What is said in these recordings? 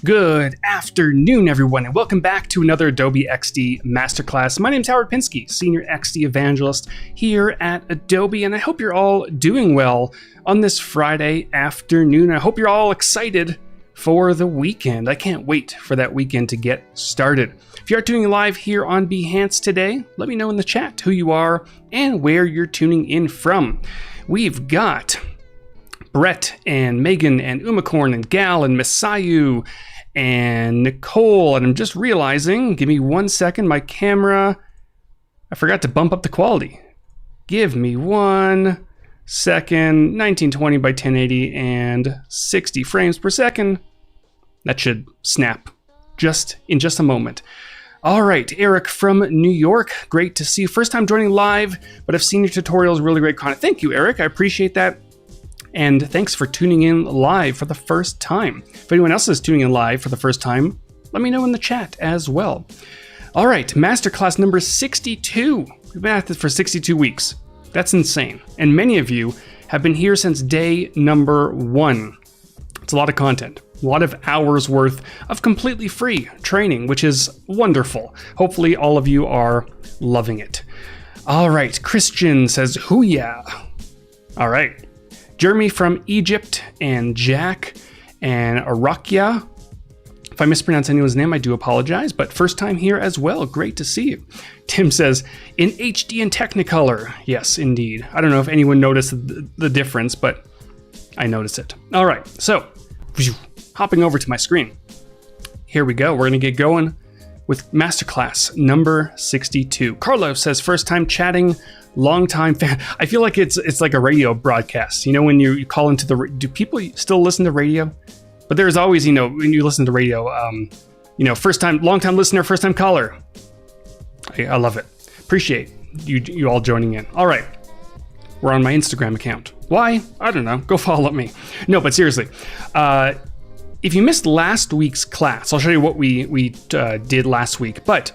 Good afternoon, everyone, and welcome back to another Adobe XD Masterclass. My name's Howard Pinsky, Senior XD Evangelist here at Adobe, and I hope you're all doing well on this Friday afternoon. I hope you're all excited for the weekend. I can't wait for that weekend to get started. If you are tuning live here on Behance today, let me know in the chat who you are and where you're tuning in from. We've got Brett and Megan and Umacorn and Gal and Misayu and Nicole, and I'm just realizing, give me 1 second, my camera, I forgot to bump up the quality. Give me 1 second, 1920 by 1080 and 60 frames per second. That should snap in just a moment. All right, Eric from New York, great to see you. First time joining live, but I've seen your tutorials, really great content. Thank you, Eric, I appreciate that. And thanks for tuning in live for the first time. If anyone else is tuning in live for the first time, let me know in the chat as well. All right, Masterclass number 62. We've been at this for 62 weeks. That's insane. And many of you have been here since day number 1. It's a lot of content, a lot of hours worth of completely free training, which is wonderful. Hopefully all of you are loving it. All right, Christian says, hoo-yeah. All right. Jeremy from Egypt, and Jack, and Arakia. If I mispronounce anyone's name, I do apologize, but first time here as well. Great to see you. Tim says, in HD and Technicolor. Yes, indeed. I don't know if anyone noticed the difference, but I noticed it. All right, so hopping over to my screen. Here we go. We're going to get going with Masterclass number 62. Carlos says, first time chatting, long time fan. I feel like it's like a radio broadcast. You know, when you call into do people still listen to radio? But there's always, you know, when you listen to radio, long time listener, first time caller. I love it. Appreciate you all joining in. All right. We're on my Instagram account. Why? I don't know. Go follow me. No, but seriously, if you missed last week's class, I'll show you what we did last week, but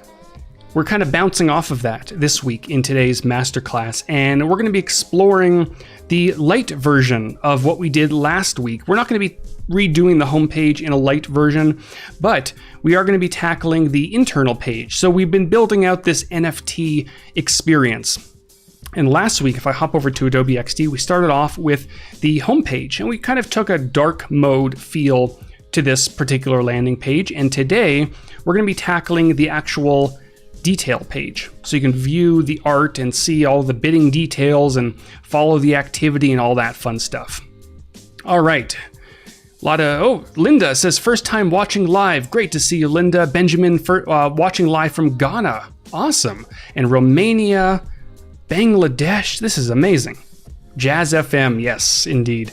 we're kind of bouncing off of that this week in today's masterclass, and we're going to be exploring the light version of what we did last week. We're not going to be redoing the homepage in a light version, but we are going to be tackling the internal page. So we've been building out this NFT experience. And last week, if I hop over to Adobe XD, we started off with the homepage, and we kind of took a dark mode feel to this particular landing page. And today, we're going to be tackling the actual detail page. So you can view the art and see all the bidding details and follow the activity and all that fun stuff. All right. Linda says, first time watching live. Great to see you, Linda. Benjamin watching live from Ghana. Awesome. And Romania, Bangladesh. This is amazing. Jazz FM. Yes, indeed.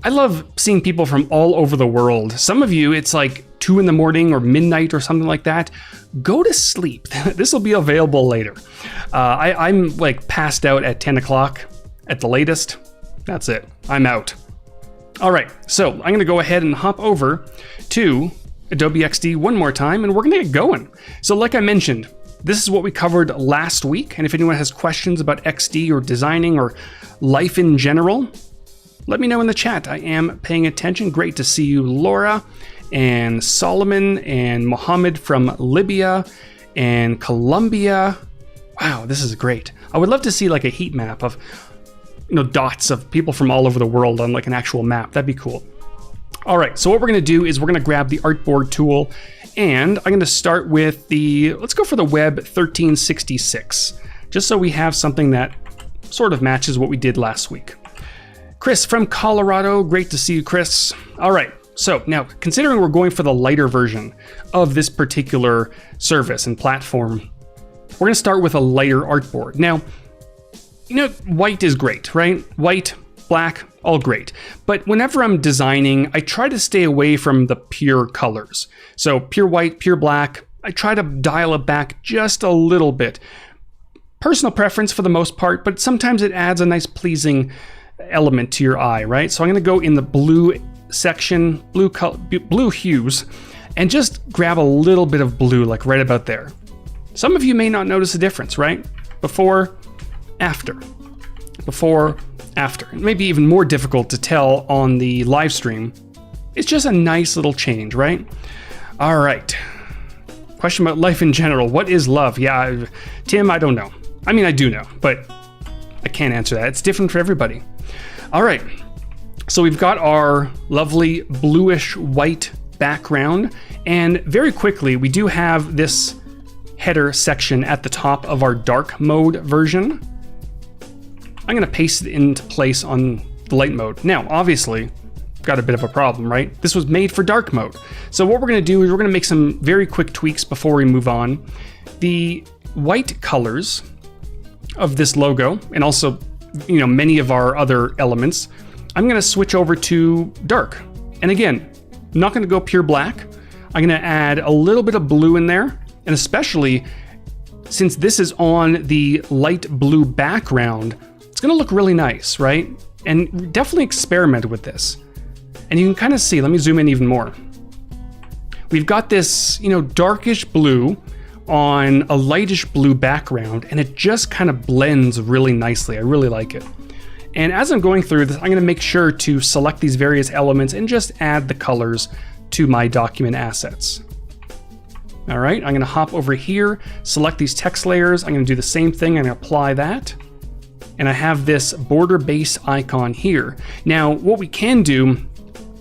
I love seeing people from all over the world. Some of you, it's like 2 in the morning or midnight or something like that. Go to sleep. This will be available later. I'm like passed out at 10 o'clock at the latest. That's it. I'm out. All right, so I'm going to go ahead and hop over to Adobe XD one more time, and we're going to get going. So like I mentioned, this is what we covered last week. And if anyone has questions about XD or designing or life in general, let me know in the chat. I am paying attention. Great to see you, Laura and Solomon and Mohammed from Libya and Colombia. Wow, this is great. I would love to see like a heat map of, dots of people from all over the world on like an actual map. That'd be cool. All right, so what we're gonna do is we're gonna grab the artboard tool, and I'm gonna start with let's go for the Web 1366, just so we have something that sort of matches what we did last week. Chris from Colorado, great to see you, Chris. All right, so now considering we're going for the lighter version of this particular service and platform, we're gonna start with a lighter artboard. Now, white is great, right? White, black, all great. But whenever I'm designing, I try to stay away from the pure colors. So pure white, pure black, I try to dial it back just a little bit. Personal preference for the most part, but sometimes it adds a nice pleasing element to your eye, right? So I'm going to go in the blue section, blue hues, and just grab a little bit of blue, like right about there. Some of you may not notice a difference, right? Before, after. Before, after. It may be even more difficult to tell on the live stream, It's just a nice little change, right? All right. Question about life in general. What is love? Yeah, Tim, I don't know. I mean, I do know, but I can't answer that. It's different for everybody. All right. So we've got our lovely bluish white background, and very quickly we do have this header section at the top of our dark mode version. I'm going to paste it into place on the light mode. Now, obviously, got a bit of a problem, right? This was made for dark mode. So what we're going to do is we're going to make some very quick tweaks before we move on. The white colors of this logo, and also, you know, many of our other elements, I'm going to switch over to dark. And again, I'm not going to go pure black. I'm going to add a little bit of blue in there, and especially since this is on the light blue background, it's going to look really nice, right? And definitely experiment with this. And you can kind of see, let me zoom in even more. We've got this, you know, darkish blue on a lightish blue background, and it just kind of blends really nicely. I really like it. And as I'm going through this, I'm going to make sure to select these various elements and just add the colors to my document assets. All right, I'm going to hop over here, select these text layers. I'm going to do the same thing. I'm going to apply that. And I have this border base icon here. Now, what we can do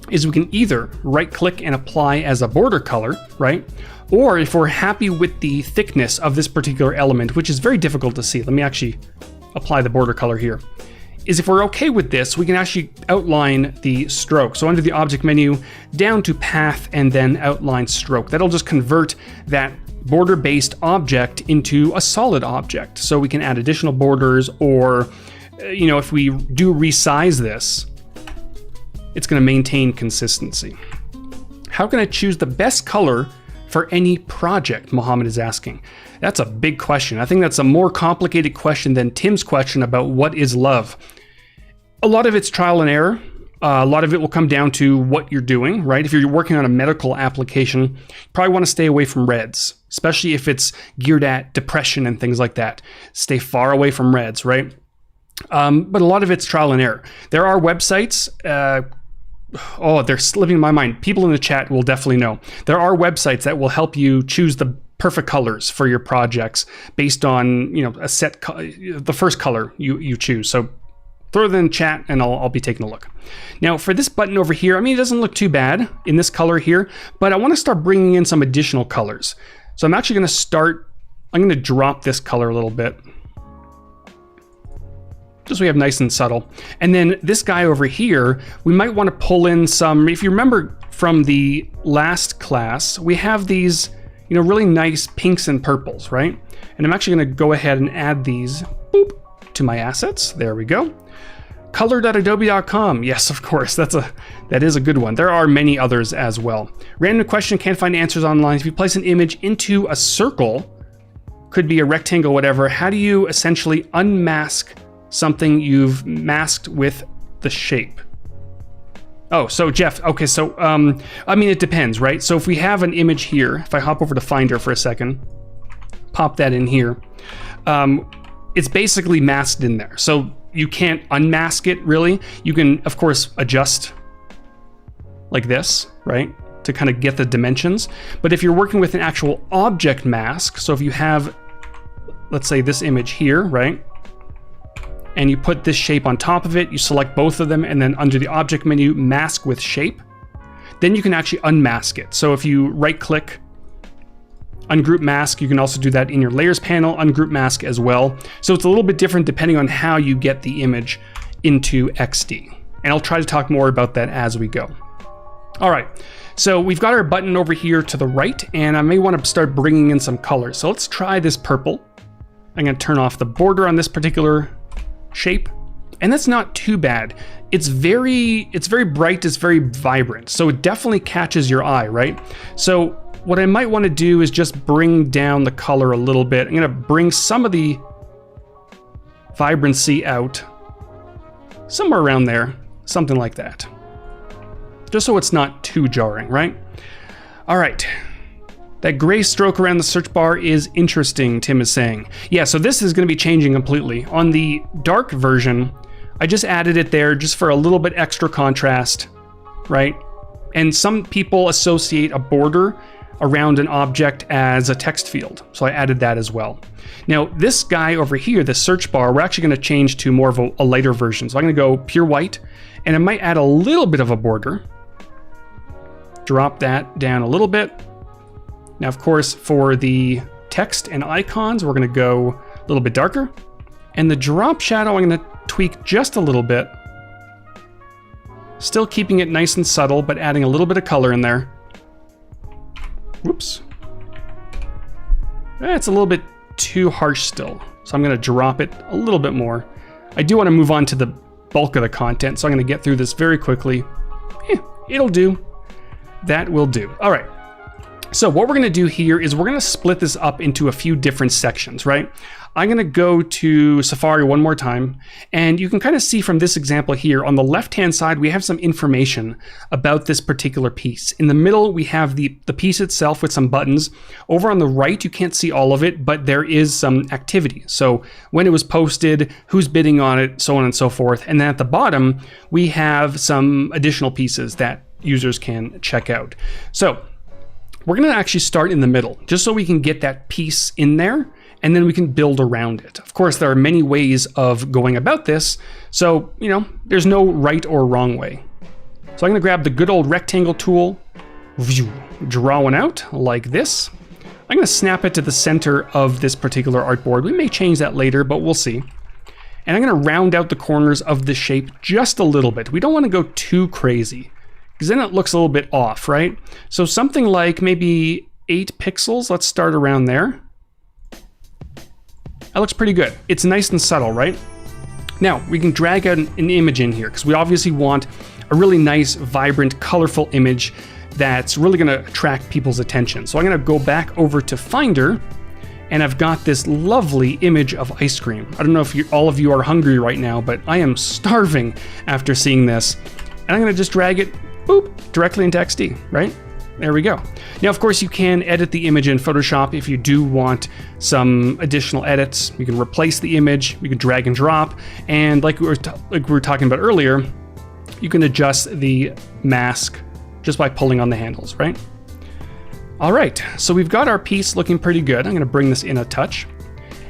is we can either right click and apply as a border color, right? Or if we're happy with the thickness of this particular element, which is very difficult to see, let me actually apply the border color here, is if we're okay with this, we can actually outline the stroke. So under the object menu, down to path and then outline stroke. That'll just convert that border-based object into a solid object. So we can add additional borders, or, you know, if we do resize this, it's going to maintain consistency. How can I choose the best color for any project? Mohammed is asking. That's a big question. I think that's a more complicated question than Tim's question about what is love. A lot of it's trial and error. A lot of it will come down to what you're doing, right? If you're working on a medical application, you probably want to stay away from reds, especially if it's geared at depression and things like that. Stay far away from reds, right? But a lot of it's trial and error. There are websites, they're slipping my mind. People in the chat will definitely know. There are websites that will help you choose the perfect colors for your projects based on, you know, a set, the first color you choose. So throw it in the chat and I'll be taking a look. Now for this button over here, I mean, it doesn't look too bad in this color here, but I want to start bringing in some additional colors. So I'm actually going to I'm going to drop this color a little bit, just so we have nice and subtle. And then this guy over here, we might want to pull in some, if you remember from the last class, we have these, you know, really nice pinks and purples, right? And I'm actually going to go ahead and add these to my assets. There we go. Color.adobe.com. Yes, of course. That is a good one. There are many others as well. Random question, can't find answers online. If you place an image into a circle, could be a rectangle, whatever, how do you essentially unmask something you've masked with the shape? Oh, so Jeff, okay, so I mean, it depends, right? So if we have an image here, if I hop over to Finder for a second, pop that in here, it's basically masked in there. So you can't unmask it, really. You can, of course, adjust like this, right, to kind of get the dimensions. But if you're working with an actual object mask, so if you have, let's say, this image here, right, and you put this shape on top of it, you select both of them, and then under the object menu, mask with shape, then you can actually unmask it. So if you right-click, ungroup mask, you can also do that in your layers panel, ungroup mask as well. So it's a little bit different depending on how you get the image into XD. And I'll try to talk more about that as we go. All right, so we've got our button over here to the right, and I may want to start bringing in some colors. So let's try this purple. I'm going to turn off the border on this particular shape, and that's not too bad. It's very bright, it's very vibrant, so it definitely catches your eye, right? So what I might want to do is just bring down the color a little bit. I'm going to bring some of the vibrancy out, somewhere around there, something like that, just so it's not too jarring, right? All right. That gray stroke around the search bar is interesting, Tim is saying. Yeah, so this is going to be changing completely. On the dark version, I just added it there just for a little bit extra contrast, right? And some people associate a border around an object as a text field. So I added that as well. Now this guy over here, the search bar, we're actually going to change to more of a lighter version. So I'm going to go pure white, and I might add a little bit of a border. Drop that down a little bit. Now, of course, for the text and icons, we're going to go a little bit darker. And the drop shadow, I'm going to tweak just a little bit. Still keeping it nice and subtle, but adding a little bit of color in there. Whoops. It's a little bit too harsh still, so I'm going to drop it a little bit more. I do want to move on to the bulk of the content, so I'm going to get through this very quickly. It'll do. That will do. All right. So what we're going to do here is we're going to split this up into a few different sections, right? I'm going to go to Safari one more time, and you can kind of see from this example here, on the left-hand side, we have some information about this particular piece. In the middle, we have the piece itself with some buttons. Over on the right, you can't see all of it, but there is some activity. So when it was posted, who's bidding on it, so on and so forth. And then at the bottom, we have some additional pieces that users can check out. So we're going to actually start in the middle, just so we can get that piece in there, and then we can build around it. Of course, there are many ways of going about this, so, there's no right or wrong way. So I'm going to grab the good old rectangle tool, draw one out like this. I'm going to snap it to the center of this particular artboard. We may change that later, but we'll see. And I'm going to round out the corners of the shape just a little bit. We don't want to go too crazy, because then it looks a little bit off, right? So something like maybe 8 pixels. Let's start around there. That looks pretty good. It's nice and subtle, right? Now, we can drag out an image in here, because we obviously want a really nice, vibrant, colorful image that's really going to attract people's attention. So I'm going to go back over to Finder, and I've got this lovely image of ice cream. I don't know if all of you are hungry right now, but I am starving after seeing this. And I'm going to just drag it, boop, directly into XD, right? There we go. Now, of course, you can edit the image in Photoshop if you do want some additional edits. You can replace the image, you can drag and drop, and like we were talking about earlier, you can adjust the mask just by pulling on the handles, right? All right, so we've got our piece looking pretty good. I'm going to bring this in a touch.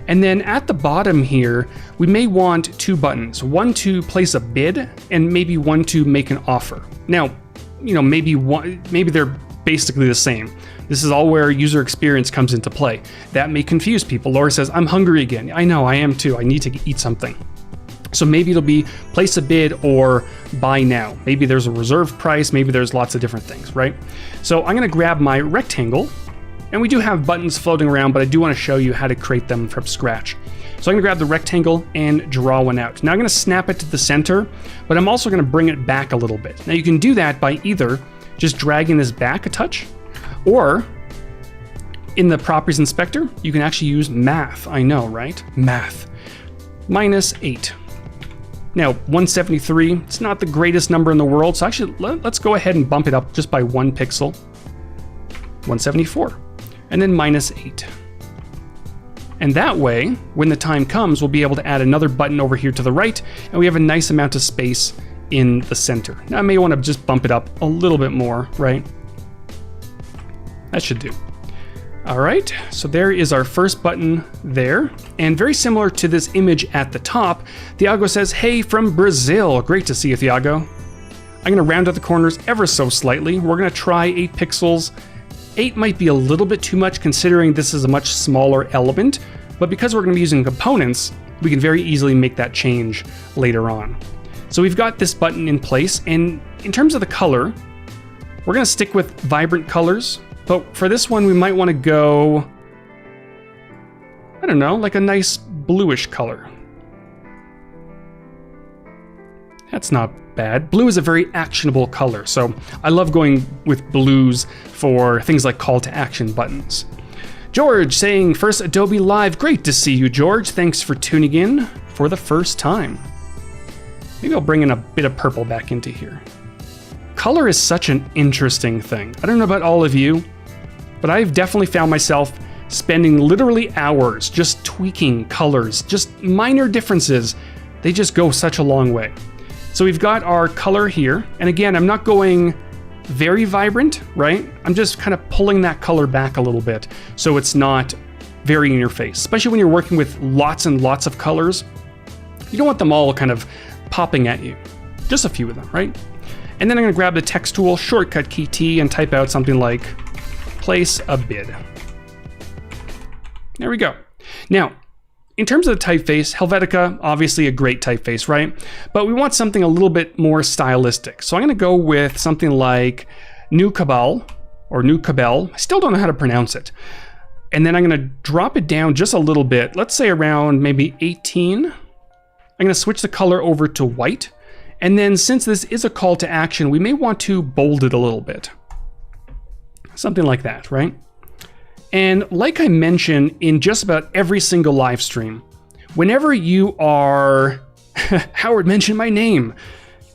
And then at the bottom here, we may want 2 buttons, one to place a bid and maybe one to make an offer. Now, maybe they're basically the same. This is all where user experience comes into play. That may confuse people. Laura says, I'm hungry again. I know, I am too. I need to eat something. So maybe it'll be place a bid or buy now. Maybe there's a reserve price. Maybe there's lots of different things, right? So I'm going to grab my rectangle, and we do have buttons floating around, but I do want to show you how to create them from scratch. So I'm going to grab the rectangle and draw one out. Now I'm going to snap it to the center, but I'm also going to bring it back a little bit. Now you can do that by either just dragging this back a touch, or in the properties inspector, you can actually use math. I know, right? Math. -8. Now, 173, it's not the greatest number in the world, so actually let's go ahead and bump it up just by 1 pixel. 174. And then -8. And that way, when the time comes, we'll be able to add another button over here to the right, and we have a nice amount of space in the center. Now I may want to just bump it up a little bit more, right? That should do. All right, so there is our first button there. And very similar to this image at the top, Thiago says, hey, from Brazil. Great to see you, Thiago. I'm going to round out the corners ever so slightly. We're going to try 8 pixels. 8 might be a little bit too much considering this is a much smaller element, but because we're going to be using components, we can very easily make that change later on. So we've got this button in place, and in terms of the color, we're going to stick with vibrant colors, but for this one we might want to go, I don't know, like a nice bluish color. That's not bad. Blue is a very actionable color, so I love going with blues for things like call to action buttons. George saying, first Adobe Live. Great to see you, George. Thanks for tuning in for the first time. Maybe I'll bring in a bit of purple back into here. Color is such an interesting thing. I don't know about all of you, but I've definitely found myself spending literally hours just tweaking colors, just minor differences. They just go such a long way. So we've got our color here, and again, I'm not going very vibrant, right? I'm just kind of pulling that color back a little bit so it's not very in your face, especially when you're working with lots and lots of colors. You don't want them all kind of popping at you. Just a few of them, right? And then I'm gonna grab the text tool, shortcut key T, and type out something like place a bid. There we go. Now, in terms of the typeface, Helvetica, obviously a great typeface, right? But we want something a little bit more stylistic. So I'm gonna go with something like Nucleo, or Nucleo. I still don't know how to pronounce it. And then I'm gonna drop it down just a little bit. Let's say around maybe 18. I'm gonna switch the color over to white. And then since this is a call to action, we may want to bold it a little bit. Something like that, right? And like I mentioned in just about every single live stream, whenever you are, Howard mentioned my name.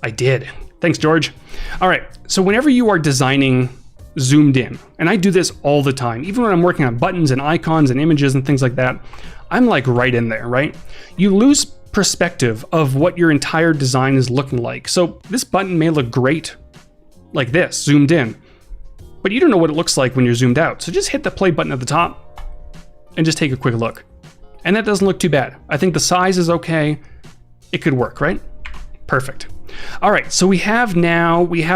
I did. Thanks, George. All right, so whenever you are designing zoomed in, and I do this all the time, even when I'm working on buttons and icons and images and things like that, I'm like right in there, right? You lose perspective of what your entire design is looking like. So this button may look great like this, zoomed in, but you don't know what it looks like when you're zoomed out. So just hit the play button at the top and just take a quick look. And that doesn't look too bad. I think the size is okay. It could work, right? Perfect. All right, so we have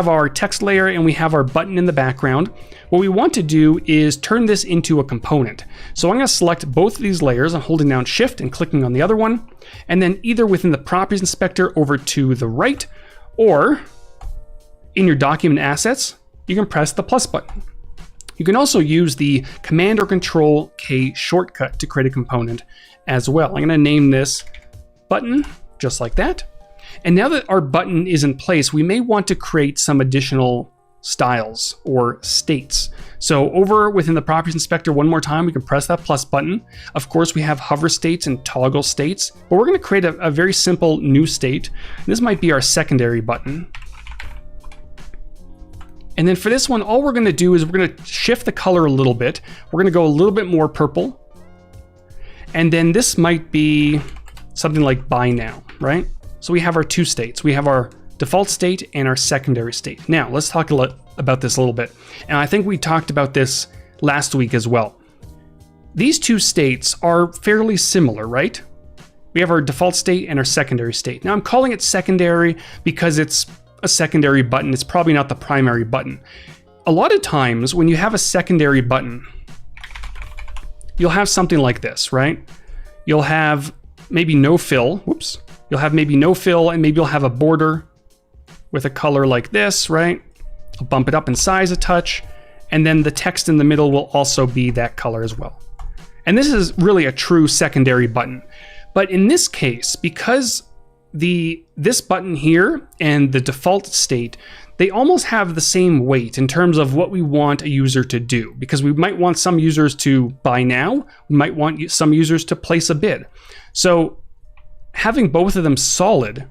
our text layer and we have our button in the background. What we want to do is turn this into a component. So I'm gonna select both of these layers. I'm holding down Shift and clicking on the other one. And then either within the Properties Inspector over to the right, or in your document assets, you can press the plus button. You can also use the Command or Control K shortcut to create a component as well. I'm gonna name this button, just like that. And now that our button is in place, we may want to create some additional styles or states. So over within the Properties Inspector one more time, we can press that plus button. Of course, we have hover states and toggle states, but we're gonna create a very simple new state. This might be our secondary button. And then for this one, all we're gonna do is we're gonna shift the color a little bit. We're gonna go a little bit more purple. And then this might be something like buy now, right? So we have our two states. We have our default state and our secondary state. Now, let's talk about this a little bit. And I think we talked about this last week as well. These two states are fairly similar, right? We have our default state and our secondary state. Now I'm calling it secondary because it's a secondary button. It's probably not the primary button. A lot of times when you have a secondary button, you'll have something like this, right? You'll have maybe no fill. Whoops. You'll have maybe no fill, and maybe you'll have a border with a color like this, right? I'll bump it up in size a touch, and then the text in the middle will also be that color as well. And this is really a true secondary button. But in this case, because this button here and the default state, they almost have the same weight in terms of what we want a user to do, because we might want some users to buy now, we might want some users to place a bid. So having both of them solid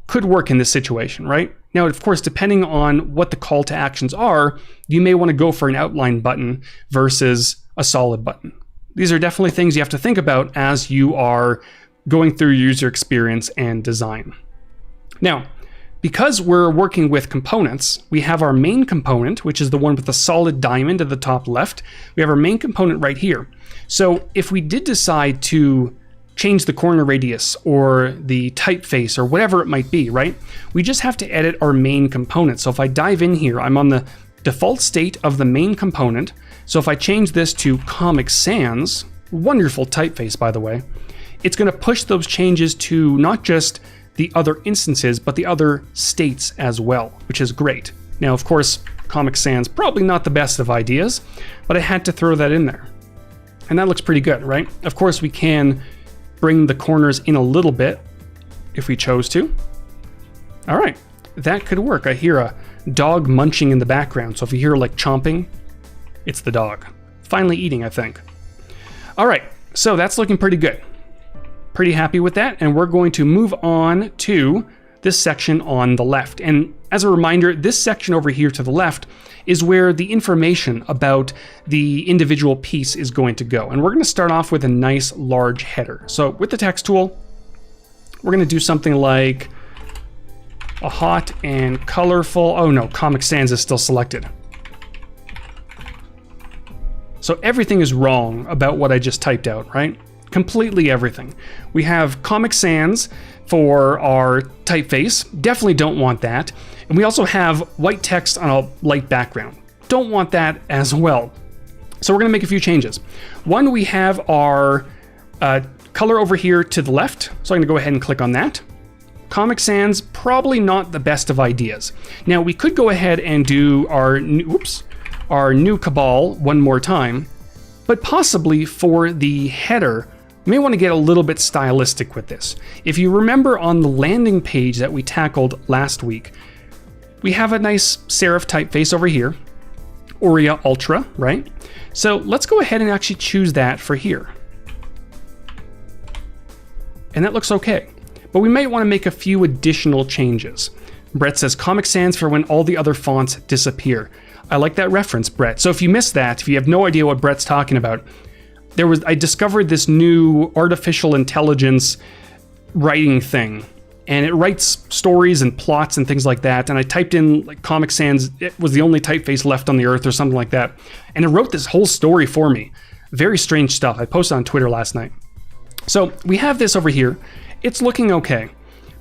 could work in this situation, right? Now, of course, depending on what the call to actions are, you may want to go for an outline button versus a solid button. These are definitely things you have to think about as you are going through user experience and design. Now, because we're working with components, we have our main component, which is the one with the solid diamond at the top left. We have our main component right here. So if we did decide to change the corner radius or the typeface or whatever it might be, right? We just have to edit our main component. So if I dive in here, I'm on the default state of the main component. So if I change this to Comic Sans, wonderful typeface, by the way, it's going to push those changes to not just the other instances, but the other states as well, which is great. Now, of course, Comic Sans, probably not the best of ideas, but I had to throw that in there. And that looks pretty good, right? Of course, we can bring the corners in a little bit if we chose to. All right, that could work. I hear a dog munching in the background. So if you hear like chomping, it's the dog. Finally eating, I think. All right, so that's looking pretty good. Pretty happy with that. And we're going to move on to this section on the left. And as a reminder, this section over here to the left is where the information about the individual piece is going to go. And we're going to start off with a nice large header. So with the text tool, we're going to do something like a hot and colorful, oh no, Comic Sans is still selected. So everything is wrong about what I just typed out, right? Completely everything. We have Comic Sans for our typeface. Definitely don't want that. And we also have white text on a light background. Don't want that as well. So we're gonna make a few changes. One, we have our color over here to the left. So I'm gonna go ahead and click on that. Comic Sans, probably not the best of ideas. Now we could go ahead and do our new cabal one more time, but possibly for the header, you may want to get a little bit stylistic with this. If you remember on the landing page that we tackled last week, we have a nice serif typeface over here, Aurea Ultra, right? So let's go ahead and actually choose that for here. And that looks okay, but we might want to make a few additional changes. Brett says Comic Sans for when all the other fonts disappear. I like that reference, Brett. So if you missed that, if you have no idea what Brett's talking about, I discovered this new artificial intelligence writing thing, and it writes stories and plots and things like that. And I typed in like Comic Sans, it was the only typeface left on the earth or something like that. And it wrote this whole story for me. Very strange stuff. I posted on Twitter last night. So we have this over here. It's looking okay,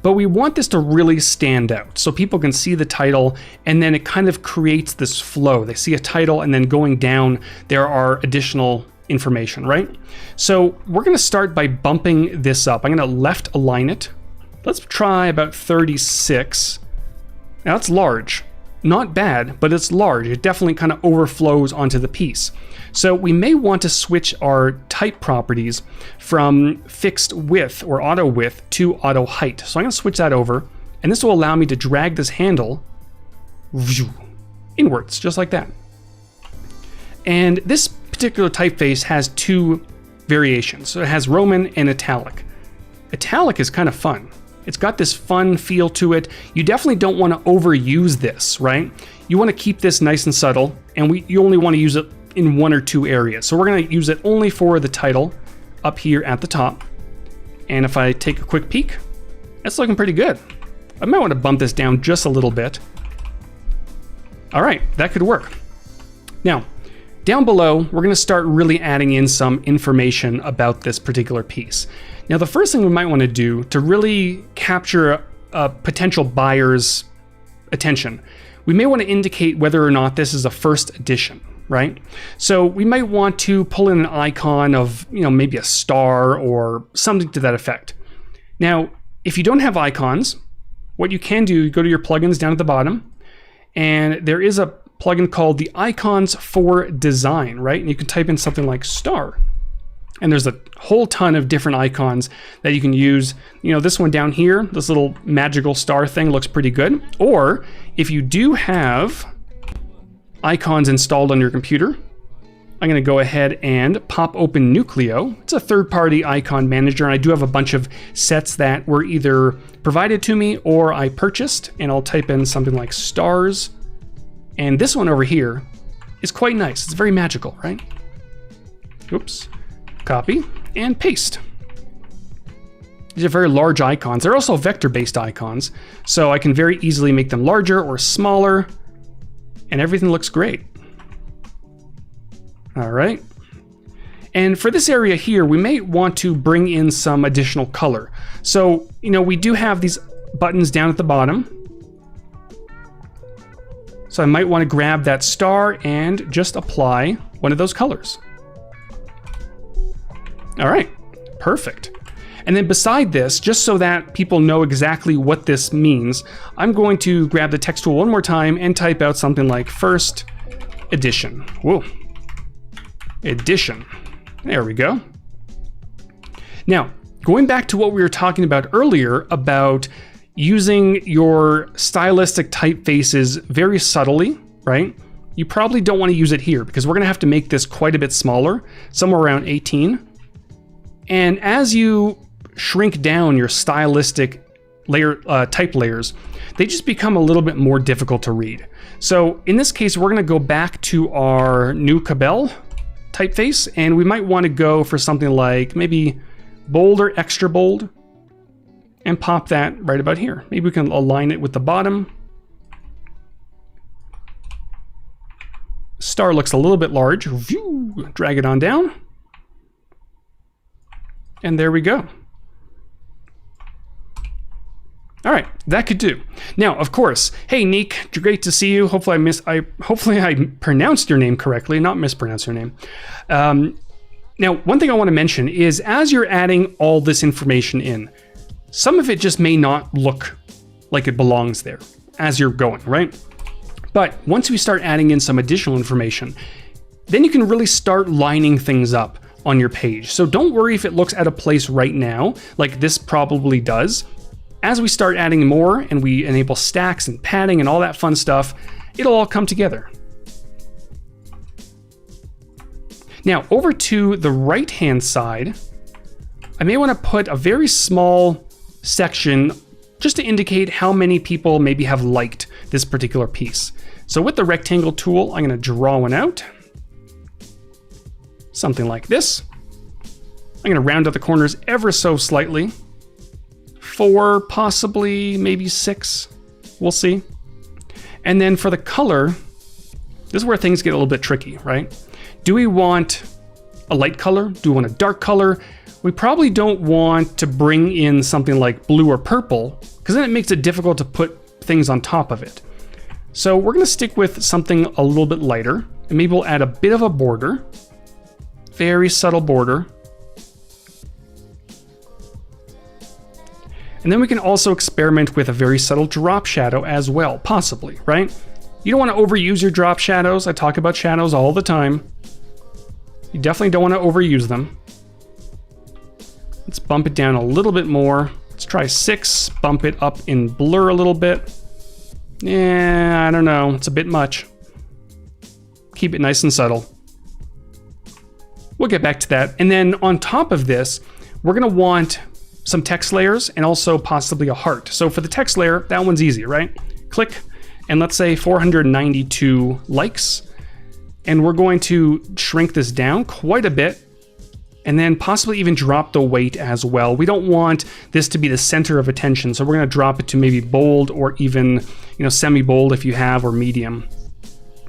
but we want this to really stand out so people can see the title, and then it kind of creates this flow. They see a title, and then going down, there are additional information, right? So we're gonna start by bumping this up. I'm gonna left align it. Let's try about 36. Now that's large. Not bad, but it's large. It definitely kind of overflows onto the piece. So we may want to switch our type properties from fixed width or auto width to auto height. So I'm gonna switch that over, and this will allow me to drag this handle inwards, just like that. And this particular typeface has two variations. So it has Roman and italic. Italic is kind of fun. It's got this fun feel to it. You definitely don't want to overuse this, right? You want to keep this nice and subtle, and you only want to use it in one or two areas. So we're going to use it only for the title up here at the top. And if I take a quick peek, that's looking pretty good. I might want to bump this down just a little bit. All right, that could work. Now, down below, we're going to start really adding in some information about this particular piece. Now, the first thing we might want to do to really capture a potential buyer's attention, we may want to indicate whether or not this is a first edition, right? So we might want to pull in an icon of, maybe a star or something to that effect. Now, if you don't have icons, what you can do, you go to your plugins down at the bottom, and there is a plugin called the Icons for Design, right? And you can type in something like star. And there's a whole ton of different icons that you can use. This one down here, this little magical star thing looks pretty good. Or if you do have icons installed on your computer, I'm gonna go ahead and pop open Nucleo. It's a third-party icon manager, and I do have a bunch of sets that were either provided to me or I purchased, and I'll type in something like stars. And this one over here is quite nice. It's very magical, right? Oops. Copy and paste. These are very large icons. They're also vector-based icons, so I can very easily make them larger or smaller, and everything looks great. All right. And for this area here, we may want to bring in some additional color. So, we do have these buttons down at the bottom. So I might want to grab that star and just apply one of those colors. All right, perfect. And then beside this, just so that people know exactly what this means, I'm going to grab the text tool one more time and type out something like first edition. Whoa, edition. There we go. Now, going back to what we were talking about earlier about using your stylistic typefaces very subtly, right? You probably don't want to use it here because we're going to have to make this quite a bit smaller, somewhere around 18. And as you shrink down your stylistic type layers, they just become a little bit more difficult to read. So in this case, we're going to go back to our new cabal typeface, and we might want to go for something like maybe bold or extra bold. and pop that right about here. Maybe we can align it with the bottom. Star looks a little bit large. Drag it on down. And there we go. All right, that could do. Now, of course, hey Neek, great to see you. Hopefully I pronounced your name correctly, not mispronounced your name. Now, one thing I want to mention is as you're adding all this information in, some of it just may not look like it belongs there as you're going, right? But once we start adding in some additional information, then you can really start lining things up on your page. So don't worry if it looks out of place right now, like this probably does. As we start adding more and we enable stacks and padding and all that fun stuff, it'll all come together. Now, over to the right-hand side, I may want to put a very small section just to indicate how many people maybe have liked this particular piece. So with the rectangle tool, I'm going to draw one out. Something like this. I'm going to round out the corners ever so slightly. 4, possibly, maybe 6. We'll see. And then for the color, this is where things get a little bit tricky, right? Do we want a light color? Do we want a dark color? We probably don't want to bring in something like blue or purple, because then it makes it difficult to put things on top of it. So we're going to stick with something a little bit lighter, and maybe we'll add a bit of a border. Very subtle border. And then we can also experiment with a very subtle drop shadow as well, possibly, right? You don't want to overuse your drop shadows. I talk about shadows all the time. You definitely don't want to overuse them. Let's bump it down a little bit more. Let's try 6, bump it up in blur a little bit. Yeah, I don't know, it's a bit much. Keep it nice and subtle. We'll get back to that. And then on top of this, we're gonna want some text layers and also possibly a heart. So for the text layer, that one's easy, right? Click, and let's say 492 likes. And we're going to shrink this down quite a bit, and then possibly even drop the weight as well. We don't want this to be the center of attention, so we're going to drop it to maybe bold or even, semi-bold if you have, or medium.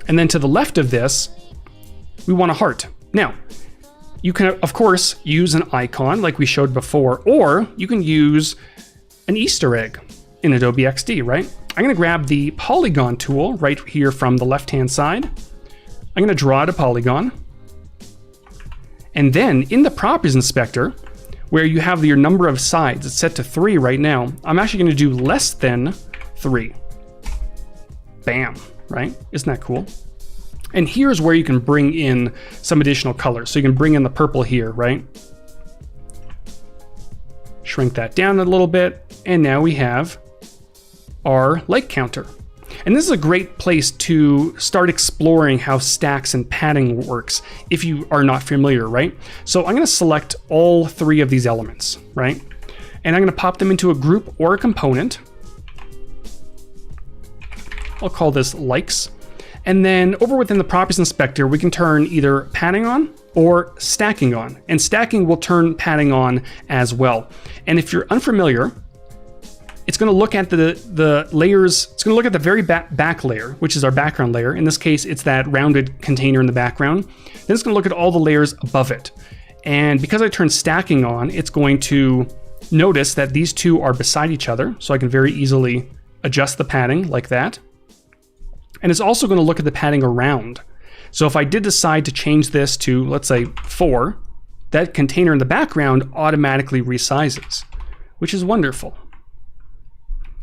And then to the left of this, we want a heart. Now, you can, of course, use an icon like we showed before, or you can use an Easter egg in Adobe XD, right? I'm going to grab the polygon tool right here from the left-hand side. I'm going to draw out a polygon. And then in the properties inspector, where you have your number of sides, it's set to 3 right now. I'm actually going to do less than 3. Bam, right? Isn't that cool? And here's where you can bring in some additional colors. So you can bring in the purple here, right? Shrink that down a little bit. And now we have our like counter. And this is a great place to start exploring how stacks and padding works if you are not familiar, right? So I'm going to select all 3 of these elements, right? And I'm going to pop them into a group or a component. I'll call this likes. And then over within the properties inspector, we can turn either padding on or stacking on. And stacking will turn padding on as well. And if you're unfamiliar, it's going to look at the layers. It's going to look at the very back layer, which is our background layer. In this case, it's that rounded container in the background. Then it's going to look at all the layers above it. And because I turned stacking on, it's going to notice that these 2 are beside each other. So I can very easily adjust the padding like that. And it's also going to look at the padding around. So if I did decide to change this to, let's say, 4, that container in the background automatically resizes, which is wonderful.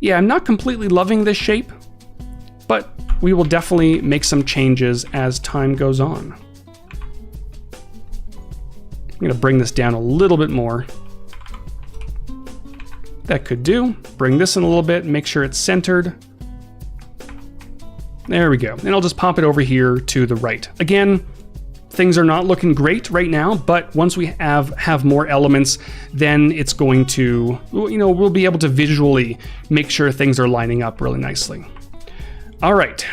Yeah, I'm not completely loving this shape, but we will definitely make some changes as time goes on. I'm going to bring this down a little bit more. That could do. Bring this in a little bit, make sure it's centered. There we go. And I'll just pop it over here to the right. Again, things are not looking great right now, but once we have more elements, then it's going to, we'll be able to visually make sure things are lining up really nicely. All right.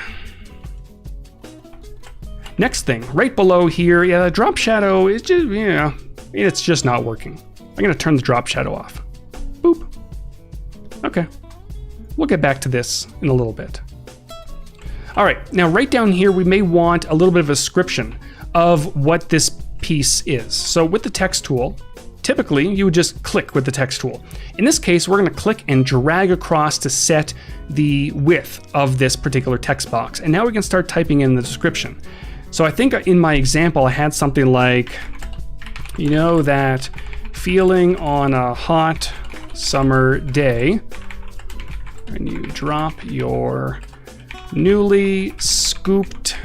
Next thing, right below here, the drop shadow is just, it's just not working. I'm going to turn the drop shadow off. Boop. Okay, we'll get back to this in a little bit. All right, now right down here, we may want a little bit of a description of what this piece is. So with the text tool, typically you would just click with the text tool. In this case, we're gonna click and drag across to set the width of this particular text box. And now we can start typing in the description. So I think in my example, I had something like, you know, that feeling on a hot summer day when you drop your newly scooped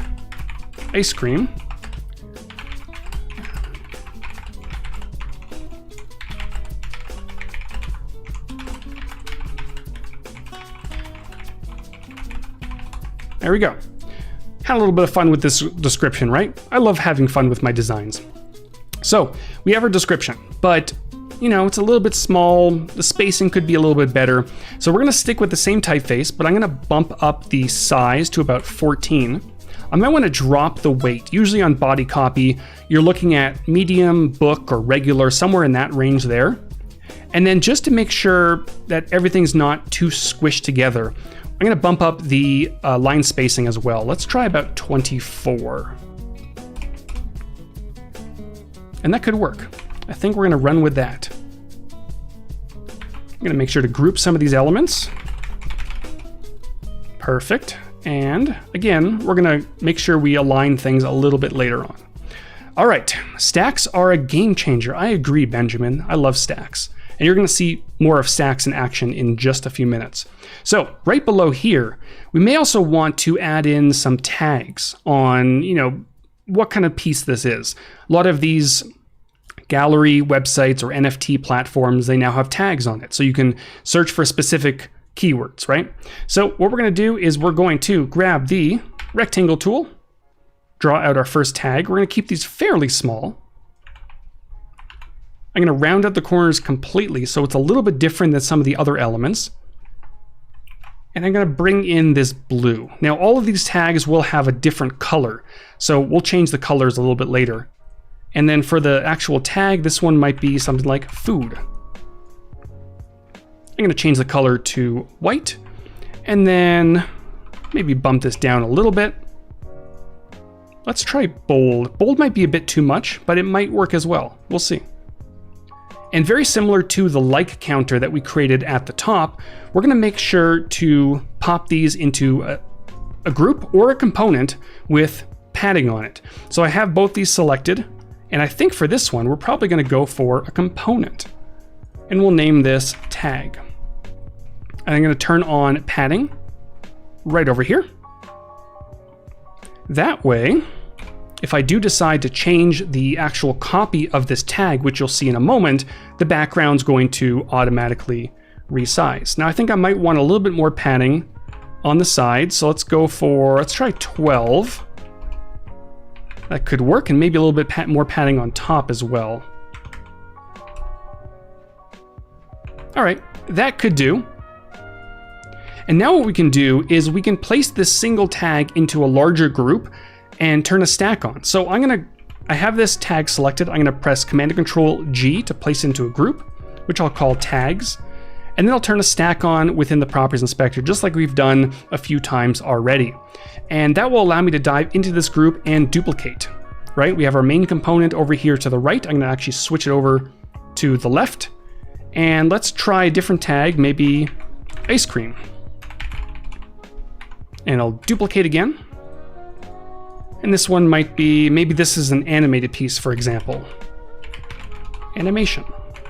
ice cream. There we go. Had a little bit of fun with this description, right? I love having fun with my designs. So we have our description, but you know, it's a little bit small. The spacing could be a little bit better. So we're gonna stick with the same typeface, but I'm gonna bump up the size to about 14. I might wanna drop the weight. Usually on body copy, you're looking at medium, book, or regular, somewhere in that range there. And then just to make sure that everything's not too squished together, I'm gonna bump up the line spacing as well. Let's try about 24. And that could work. I think we're gonna run with that. I'm gonna make sure to group some of these elements. Perfect. And again, we're gonna make sure we align things a little bit later on. All right, stacks are a game changer. I agree, Benjamin. I love stacks. And you're gonna see more of stacks in action in just a few minutes. So right below here, we may also want to add in some tags on, you know, what kind of piece this is. A lot of these gallery websites or NFT platforms, they now have tags on it. So you can search for specific keywords, right? So what we're gonna do is we're going to grab the rectangle tool, draw out our first tag. We're gonna keep these fairly small. I'm gonna round out the corners completely so it's a little bit different than some of the other elements. And I'm gonna bring in this blue. Now all of these tags will have a different color, so we'll change the colors a little bit later. And then for the actual tag, this one might be something like food. I'm gonna change the color to white, and then maybe bump this down a little bit. Let's try bold. Bold might be a bit too much, but it might work as well. We'll see. And very similar to the like counter that we created at the top, we're gonna make sure to pop these into a group or a component with padding on it. So I have both these selected, and I think for this one, we're probably gonna go for a component. And we'll name this tag. And I'm gonna turn on padding right over here. That way, if I do decide to change the actual copy of this tag, which you'll see in a moment, the background's going to automatically resize. Now I think I might want a little bit more padding on the side. So let's try 12. That could work, and maybe a little bit more padding on top as well. All right, that could do. And now what we can do is we can place this single tag into a larger group and turn a stack on. So I have this tag selected. I'm gonna press Command and Control G to place into a group, which I'll call tags. And then I'll turn a stack on within the Properties Inspector, just like we've done a few times already. And that will allow me to dive into this group and duplicate, right? We have our main component over here to the right. I'm gonna actually switch it over to the left. And let's try a different tag, maybe ice cream. And I'll duplicate again. And this one might be, maybe this is an animated piece, for example. Animation.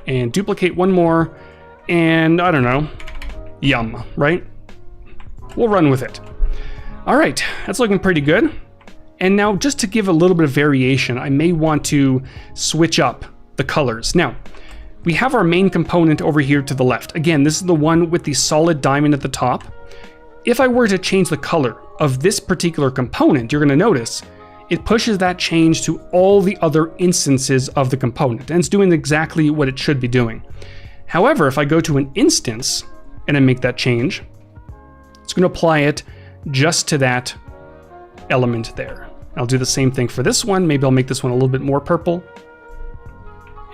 And duplicate one more, and I don't know, yum, right? We'll run with it. All right, that's looking pretty good. And now just to give a little bit of variation, I may want to switch up the colors. Now, we have our main component over here to the left. Again, this is the one with the solid diamond at the top. If I were to change the color of this particular component, you're gonna notice it pushes that change to all the other instances of the component, and it's doing exactly what it should be doing. However, if I go to an instance and I make that change, it's gonna apply it just to that element there. I'll do the same thing for this one. Maybe I'll make this one a little bit more purple.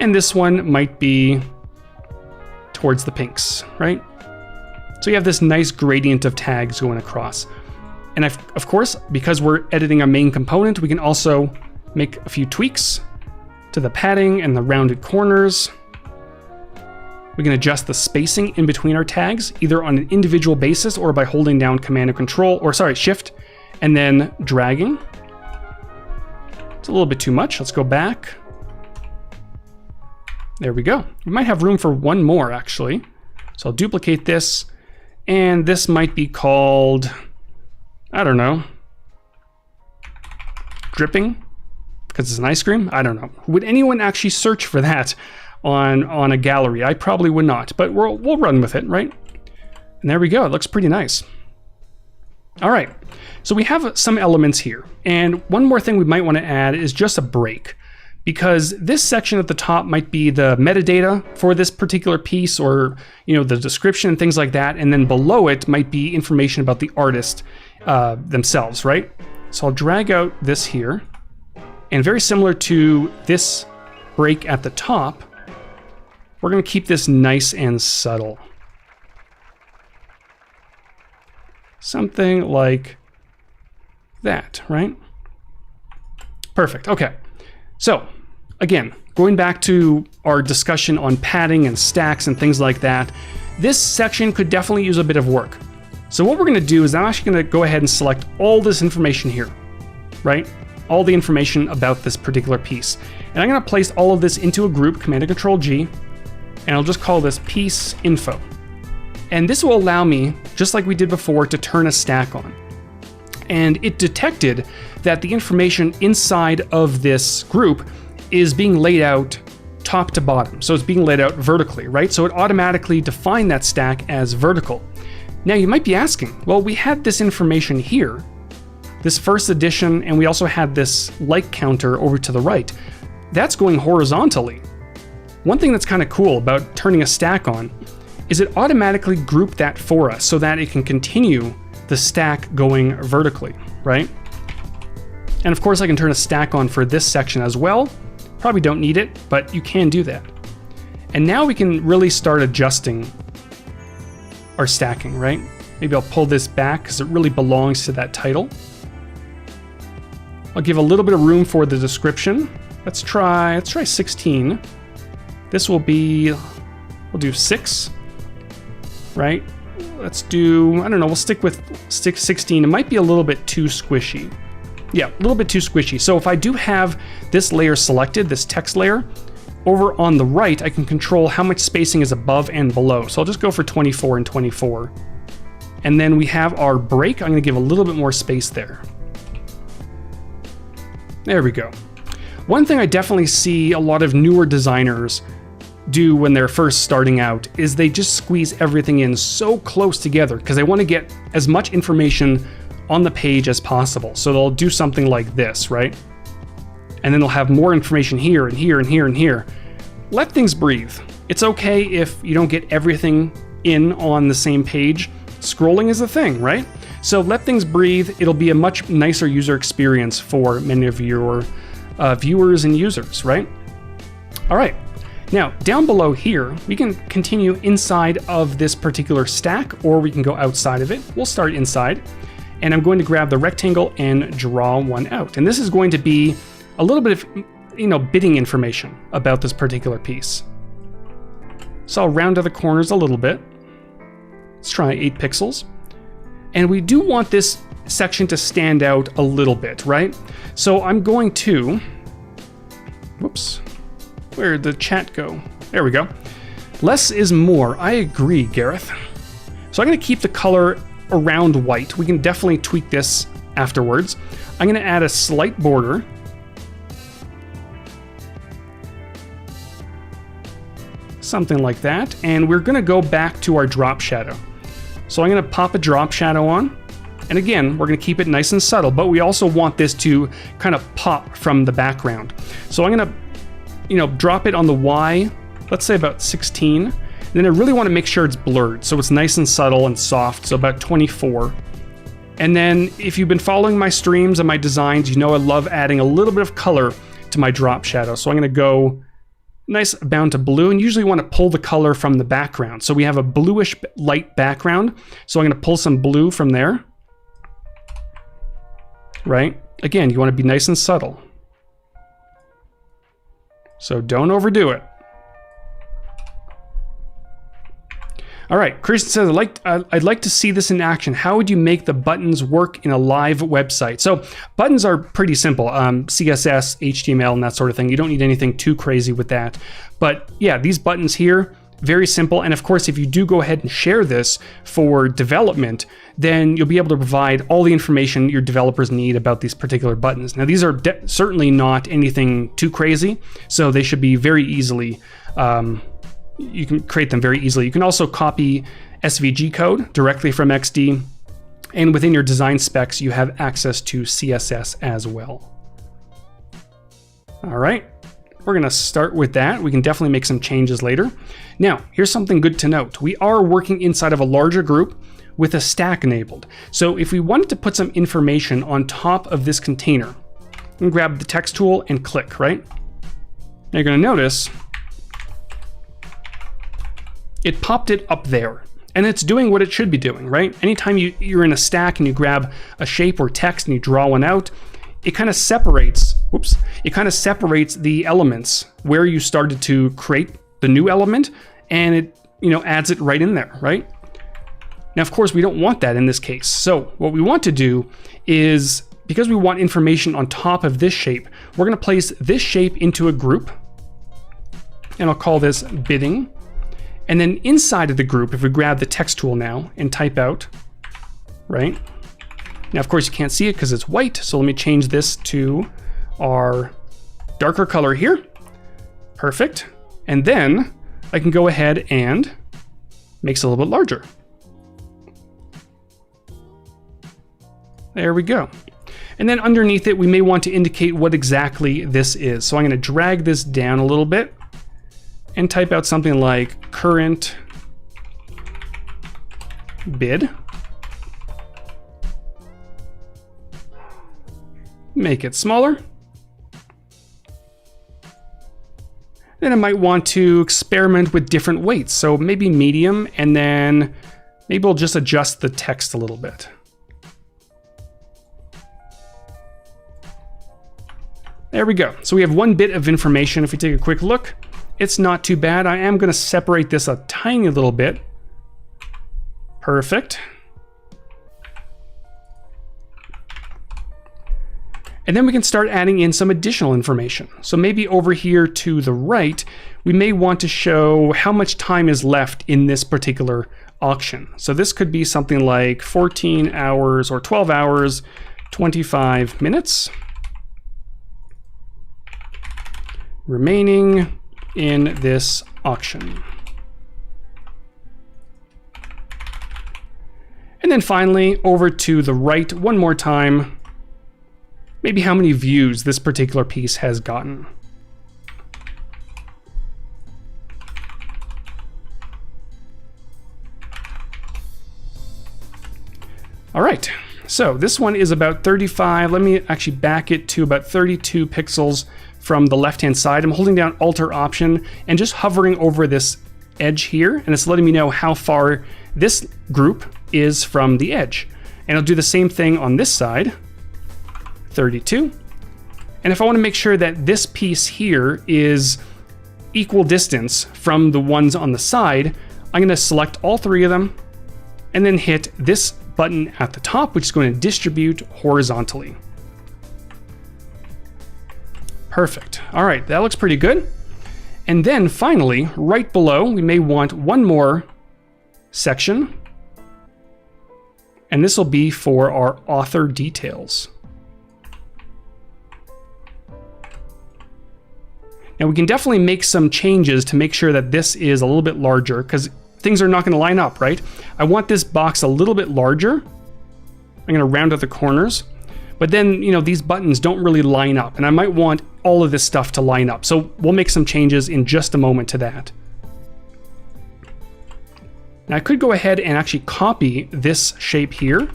And this one might be towards the pinks, right? So you have this nice gradient of tags going across. And of course, because we're editing our main component, we can also make a few tweaks to the padding and the rounded corners. We can adjust the spacing in between our tags, either on an individual basis or by holding down Command and Control, or sorry, Shift, and then dragging. It's a little bit too much. Let's go back. There we go. We might have room for one more, actually. So I'll duplicate this, and this might be called, I don't know, dripping, because it's an ice cream? I don't know. Would anyone actually search for that on a gallery? I probably would not, but we'll run with it, right? And there we go. It looks pretty nice. All right, so we have some elements here. And one more thing we might want to add is just a break, because this section at the top might be the metadata for this particular piece, or the description and things like that. And then below it might be information about the artist themselves, right? So I'll drag out this here. And very similar to this break at the top, we're going to keep this nice and subtle. Something like that, right? Perfect. Okay. So again, going back to our discussion on padding and stacks and things like that, this section could definitely use a bit of work. So what we're going to do is I'm actually going to go ahead and select all this information here, right? All the information about this particular piece. And I'm going to place all of this into a group, Command and Control G, and I'll just call this piece info. And this will allow me, just like we did before, to turn a stack on. And it detected that the information inside of this group is being laid out top to bottom. So it's being laid out vertically, right? So it automatically defined that stack as vertical. Now you might be asking, well, we had this information here, this first edition, and we also had this like counter over to the right. That's going horizontally. One thing that's kind of cool about turning a stack on is it automatically grouped that for us so that it can continue the stack going vertically, right? And of course I can turn a stack on for this section as well. Probably don't need it, but you can do that. And now we can really start adjusting our stacking, right? Maybe I'll pull this back because it really belongs to that title. I'll give a little bit of room for the description. Let's try 16. This will be, we'll do 6, right? Let's do, I don't know, we'll stick with 16. It might be a little bit too squishy. Yeah, a little bit too squishy. So if I do have this layer selected, this text layer, over on the right, I can control how much spacing is above and below. So I'll just go for 24 and 24. And then we have our break. I'm going to give a little bit more space there. There we go. One thing I definitely see a lot of newer designers do when they're first starting out is they just squeeze everything in so close together because they want to get as much information on the page as possible. So they'll do something like this, right? And then they'll have more information here and here and here and here. Let things breathe. It's okay if you don't get everything in on the same page. Scrolling is a thing, right? So let things breathe. It'll be a much nicer user experience for many of your viewers and users, right? All right. Now, down below here, we can continue inside of this particular stack, or we can go outside of it. We'll start inside, and I'm going to grab the rectangle and draw one out. And this is going to be a little bit of, bidding information about this particular piece. So I'll round to the corners a little bit. Let's try 8 pixels. And we do want this section to stand out a little bit, right? So I'm going to, whoops, where'd the chat go? There we go. Less is more. I agree, Gareth. So I'm going to keep the color around white. We can definitely tweak this afterwards. I'm going to add a slight border. Something like that. And we're going to go back to our drop shadow. So I'm going to pop a drop shadow on. And again, we're going to keep it nice and subtle, but we also want this to kind of pop from the background. So I'm going to drop it on the Y, let's say about 16. And then I really want to make sure it's blurred, so it's nice and subtle and soft, so about 24. And then if you've been following my streams and my designs, you know I love adding a little bit of color to my drop shadow. So I'm going to go nice amount of blue, and usually want to pull the color from the background. So we have a bluish light background. So I'm going to pull some blue from there. Right? Again, you want to be nice and subtle. So don't overdo it. All right, Kristen says, I'd like to see this in action. How would you make the buttons work in a live website? So buttons are pretty simple, CSS, HTML, and that sort of thing. You don't need anything too crazy with that. But yeah, these buttons here, very simple. And of course, if you do go ahead and share this for development, then you'll be able to provide all the information your developers need about these particular buttons. Now, these are certainly not anything too crazy, so they should be very easily you can create them very easily. You can also copy SVG code directly from XD, and within your design specs, you have access to CSS as well. All right, we're gonna start with that. We can definitely make some changes later. Now, here's something good to note. We are working inside of a larger group with a stack enabled. So if we wanted to put some information on top of this container, you can grab the text tool and click, right? Now you're gonna notice it popped it up there, and it's doing what it should be doing, right? Anytime you're in a stack and you grab a shape or text and you draw one out, it kind of separates, it kind of separates the elements where you started to create the new element, and it, adds it right in there, right? Now, of course, we don't want that in this case. So what we want to do is, because we want information on top of this shape, we're gonna place this shape into a group, and I'll call this bidding. And then inside of the group, if we grab the text tool now and type out, right? Now, of course, you can't see it because it's white. So let me change this to our darker color here. Perfect. And then I can go ahead and make it a little bit larger. There we go. And then underneath it, we may want to indicate what exactly this is. So I'm going to drag this down a little bit and type out something like current bid. Make it smaller. Then I might want to experiment with different weights. So maybe medium, and then maybe we'll just adjust the text a little bit. There we go. So we have one bit of information. If we take a quick look, it's not too bad. I am going to separate this a tiny little bit. Perfect. And then we can start adding in some additional information. So maybe over here to the right, we may want to show how much time is left in this particular auction. So this could be something like 14 hours or 12 hours, 25 minutes remaining in this auction. And then finally, over to the right one more time, maybe how many views this particular piece has gotten. All right, so this one is about 35. Let me actually back it to about 32 pixels from the left-hand side. I'm holding down Alt or Option and just hovering over this edge here, and it's letting me know how far this group is from the edge. And I'll do the same thing on this side, 32. And if I want to make sure that this piece here is equal distance from the ones on the side, I'm going to select all three of them and then hit this button at the top, which is going to distribute horizontally. Perfect. All right, that looks pretty good. And then finally, right below, we may want one more section. And this will be for our author details. Now we can definitely make some changes to make sure that this is a little bit larger, because things are not going to line up, right? I want this box a little bit larger. I'm going to round out the corners. But then, these buttons don't really line up, and I might want all of this stuff to line up. So we'll make some changes in just a moment to that. Now I could go ahead and actually copy this shape here,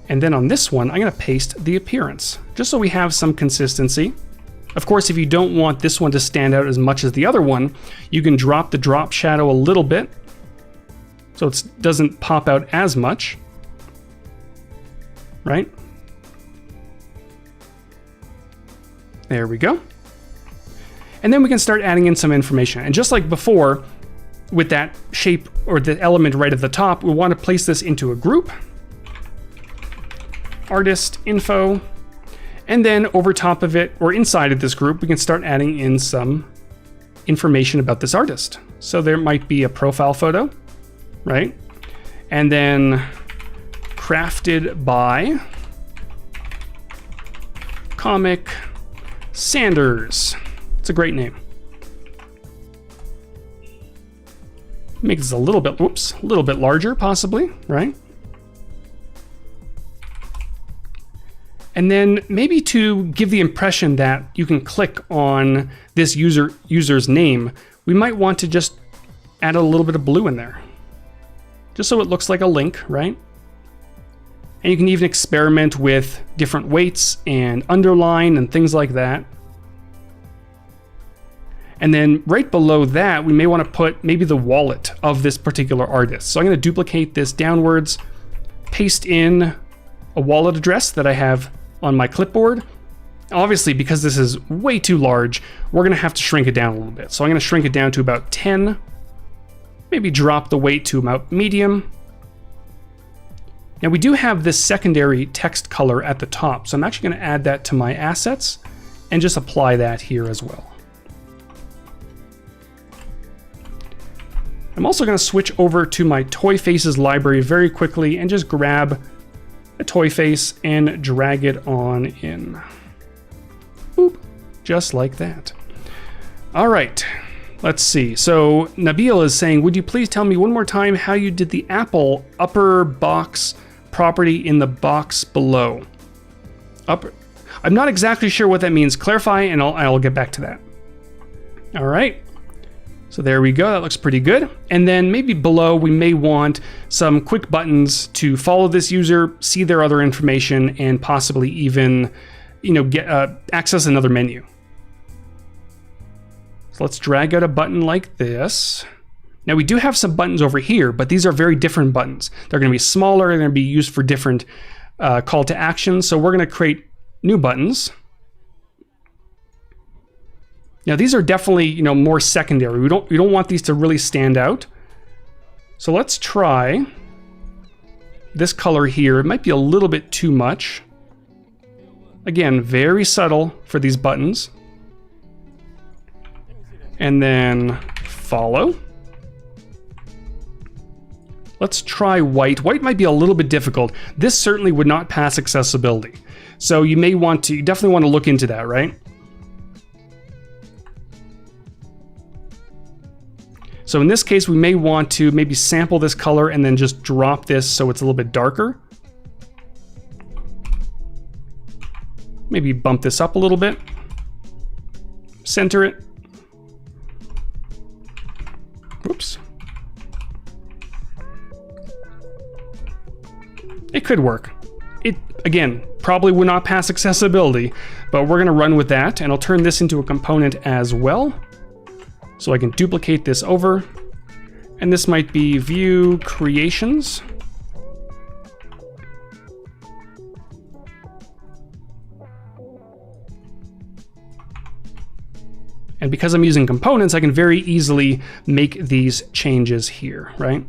and then on this one, I'm going to paste the appearance, just so we have some consistency. Of course, if you don't want this one to stand out as much as the other one, you can drop the drop shadow a little bit so it doesn't pop out as much, right? There we go. And then we can start adding in some information. And just like before, with that shape or the element right at the top, we want to place this into a group. Artist info. And then over top of it, or inside of this group, we can start adding in some information about this artist. So there might be a profile photo, right? And then crafted by Comic Sanders. It's a great name. Make this a little bit, whoops, a little bit larger possibly, right? And then maybe to give the impression that you can click on this user's name, we might want to just add a little bit of blue in there. Just so it looks like a link, right? And you can even experiment with different weights and underline and things like that. And then right below that, we may want to put maybe the wallet of this particular artist. So I'm going to duplicate this downwards, paste in a wallet address that I have on my clipboard. Obviously, because this is way too large, we're going to have to shrink it down a little bit. So I'm going to shrink it down to about 10, maybe drop the weight to about medium. Now we do have this secondary text color at the top, so I'm actually going to add that to my assets and just apply that here as well. I'm also going to switch over to my Toy Faces library very quickly and just grab a toy face and drag it on in. Boop, just like that. All right, let's see. So Nabil is saying, would you please tell me one more time how you did the Apple upper box property in the box below? Upper. I'm not exactly sure what that means. Clarify and I'll get back to that. All right. So there we go, that looks pretty good. And then maybe below we may want some quick buttons to follow this user, see their other information, and possibly even, get access another menu. So let's drag out a button like this. Now we do have some buttons over here, but these are very different buttons. They're going to be smaller, they're going to be used for different call to actions. So we're going to create new buttons. Now these are definitely, more secondary. We don't want these to really stand out. So let's try this color here. It might be a little bit too much. Again, very subtle for these buttons. And then follow. Let's try white. White might be a little bit difficult. This certainly would not pass accessibility. So you definitely want to look into that, right? So in this case, we may want to maybe sample this color and then just drop this so it's a little bit darker. Maybe bump this up a little bit. Center it. Whoops. It could work. It, again, probably would not pass accessibility, but we're going to run with that, and I'll turn this into a component as well. So I can duplicate this over, and this might be View Creations. And because I'm using components, I can very easily make these changes here, right?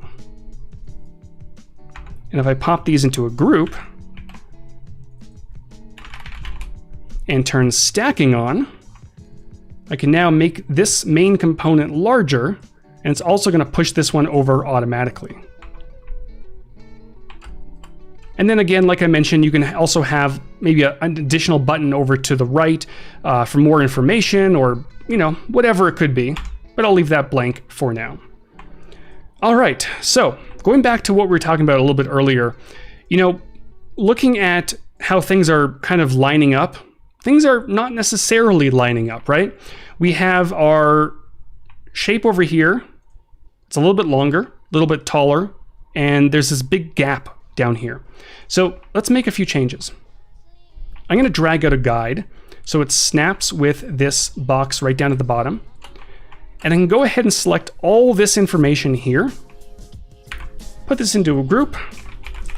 And if I pop these into a group and turn stacking on, I can now make this main component larger, and it's also going to push this one over automatically. And then again, like I mentioned, you can also have maybe an additional button over to the right for more information, or whatever it could be, but I'll leave that blank for now. All right, so going back to what we were talking about a little bit earlier, looking at how things are kind of lining up, things are not necessarily lining up, right? We have our shape over here. It's a little bit longer, a little bit taller, and there's this big gap down here. So let's make a few changes. I'm going to drag out a guide. So it snaps with this box right down at the bottom. And I can go ahead and select all this information here, put this into a group,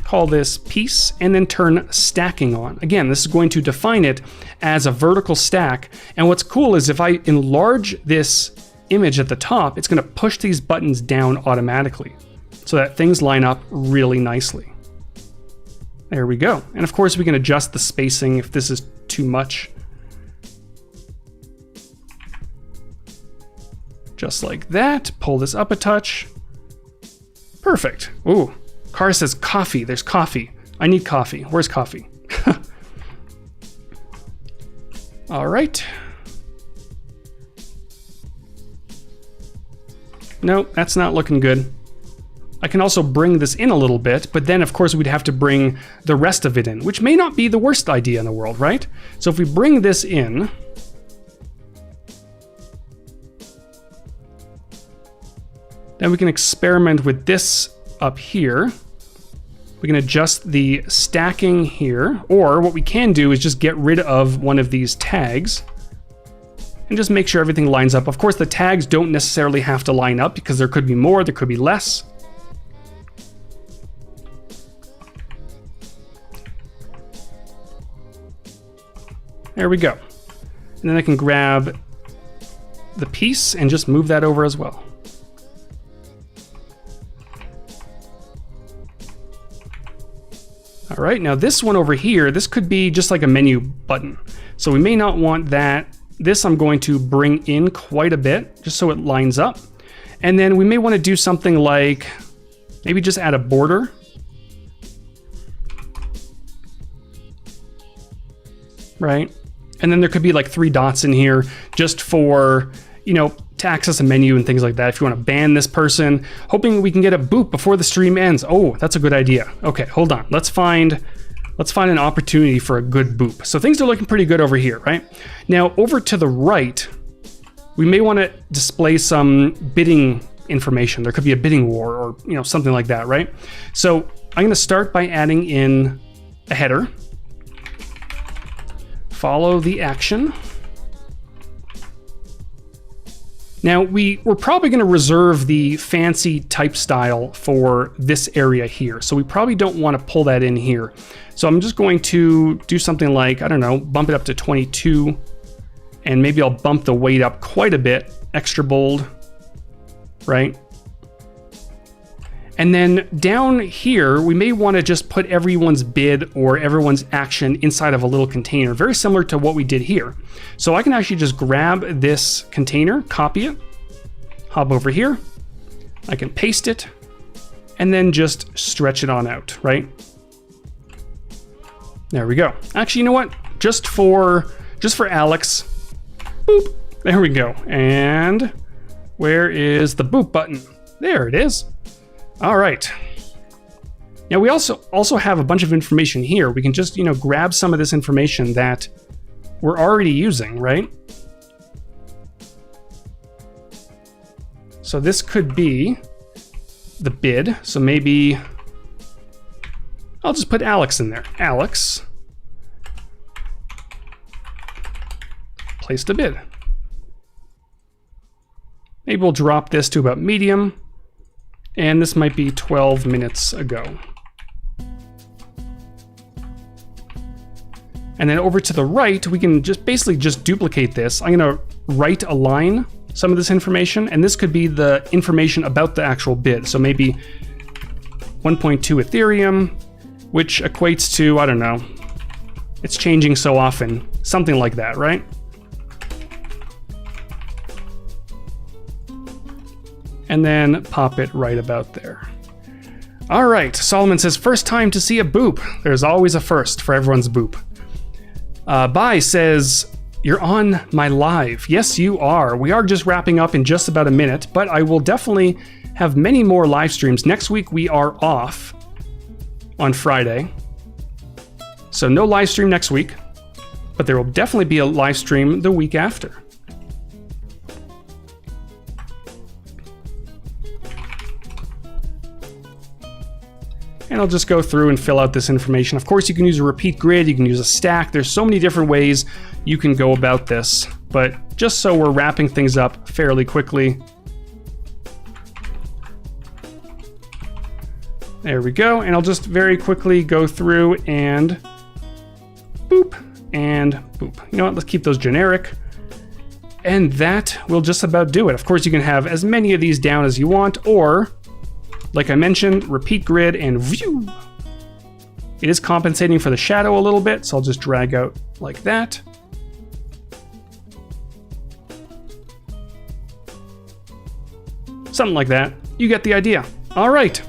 call this piece, and then turn stacking on. Again, this is going to define it as a vertical stack. And what's cool is if I enlarge this image at the top, it's going to push these buttons down automatically so that things line up really nicely. There we go. And of course, we can adjust the spacing if this is too much. Just like that. Pull this up a touch. Perfect. Ooh, car says coffee. There's coffee. I need coffee. Where's coffee? All right. Nope, that's not looking good. I can also bring this in a little bit, but then of course we'd have to bring the rest of it in, which may not be the worst idea in the world, right? So if we bring this in, then we can experiment with this up here. We can adjust the stacking here, or what we can do is just get rid of one of these tags and just make sure everything lines up. Of course, the tags don't necessarily have to line up because there could be more, there could be less. There we go. And then I can grab the piece and just move that over as well. All right, now this one over here, this could be just like a menu button. So we may not want that. This I'm going to bring in quite a bit just so it lines up. And then we may want to do something like maybe just add a border. Right? And then there could be like 3 dots in here just for, you know, to access a menu and things like that. If you want to ban this person, hoping we can get a boop before the stream ends. Oh, that's a good idea. Okay, hold on. Let's find an opportunity for a good boop. So things are looking pretty good over here, right? Now over to the right, we may want to display some bidding information. There could be a bidding war or, you know, something like that, right? So I'm going to start by adding in a header. Follow the action. Now we're probably going to reserve the fancy type style for this area here. So we probably don't want to pull that in here. So I'm just going to do something like, I don't know, bump it up to 22, and maybe I'll bump the weight up quite a bit, extra bold, right? And then down here, we may want to just put everyone's bid or everyone's action inside of a little container, very similar to what we did here. So I can actually just grab this container, copy it, hop over here, I can paste it, and then just stretch it on out, right? There we go. Actually, you know what? Just for Alex, boop, there we go. And where is the boop button? There it is. All right. Now we also have a bunch of information here. We can just, you know, grab some of this information that we're already using, right? So this could be the bid. So maybe I'll just put Alex in there. Alex placed a bid. Maybe we'll drop this to about medium. And this might be 12 minutes ago. And then over to the right, we can just basically just duplicate this. I'm gonna right align some of this information, and this could be the information about the actual bid. So maybe 1.2 Ethereum, which equates to, I don't know, it's changing so often, something like that, right? And then pop it right about there. All right, Solomon says, first time to see a boop. There's always a first for everyone's boop. Bai says, you're on my live. Yes, you are. We are just wrapping up in just about a minute, but I will definitely have many more live streams. Next week, we are off on Friday. So no live stream next week, but there will definitely be a live stream the week after. And I'll just go through and fill out this information. Of course, you can use a repeat grid, you can use a stack. There's so many different ways you can go about this. But just so we're wrapping things up fairly quickly. There we go. And I'll just very quickly go through and boop and boop. You know what? Let's keep those generic. And that will just about do it. Of course, you can have as many of these down as you want, or like I mentioned, repeat grid and view. It is compensating for the shadow a little bit, so I'll just drag out like that. Something like that. You get the idea. All right.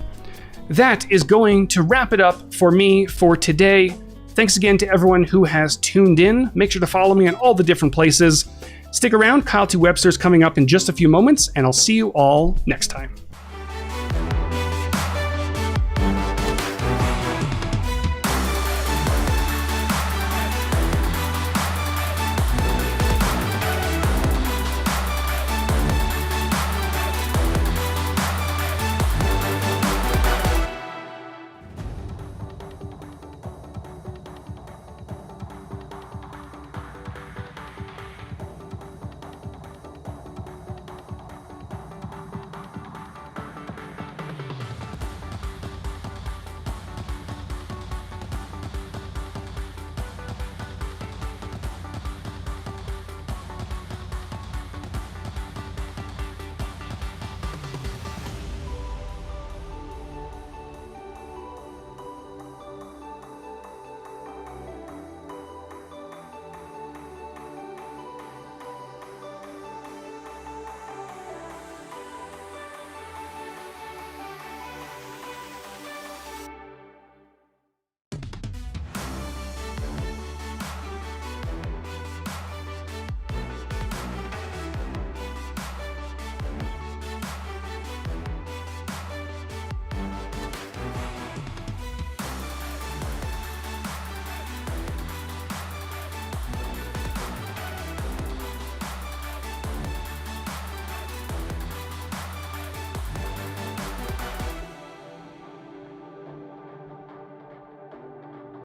That is going to wrap it up for me for today. Thanks again to everyone who has tuned in. Make sure to follow me on all the different places. Stick around. Kyle T. Webster's coming up in just a few moments, and I'll see you all next time.